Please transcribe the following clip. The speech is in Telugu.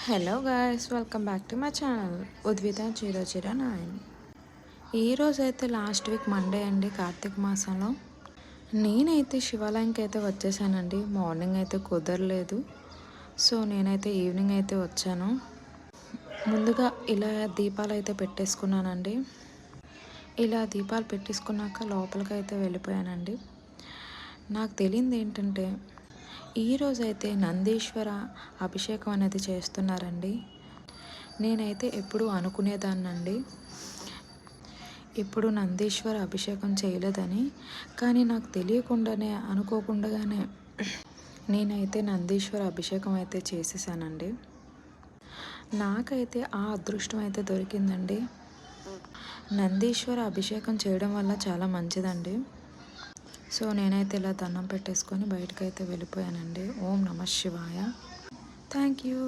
Hello guys, welcome back to my channel Udvita 009. ఈరోజు అయితే లాస్ట్ వీక్ మండే అండి, కార్తీక మాసంలో. నేనైతే శివాలయంకి అయితే వచ్చేసానండి. మార్నింగ్ అయితే కుదరలేదు, సో నేనైతే ఈవినింగ్ అయితే వచ్చాను. ముందుగా ఇలా దీపాలు అయితే పెట్టేసుకున్నానండి. ఇలా దీపాలు పెట్టేసుకున్నాక లోపలికి అయితే వెళ్ళిపోయానండి. నాకు తెలియంది ఏంటంటే ఈరోజైతే నందీశ్వర అభిషేకం అనేది చేస్తున్నారండి. నేనైతే ఎప్పుడు అనుకునేదాన్నండి ఎప్పుడు నందీశ్వర అభిషేకం చేయలేదని, కానీ నాకు తెలియకుండానే అనుకోకుండానే నేనైతే నందీశ్వర అభిషేకం అయితే చేసేసానండి. నాకైతే ఆ అదృష్టం అయితే దొరికిందండి. నందీశ్వర అభిషేకం చేయడం వల్ల చాలా మంచిదండి. సో నేనైతే ఇలా దండం పెట్టేసుకొని బయటకైతే వెళ్ళిపోయానండి. ఓం నమః శివాయ. Thank you.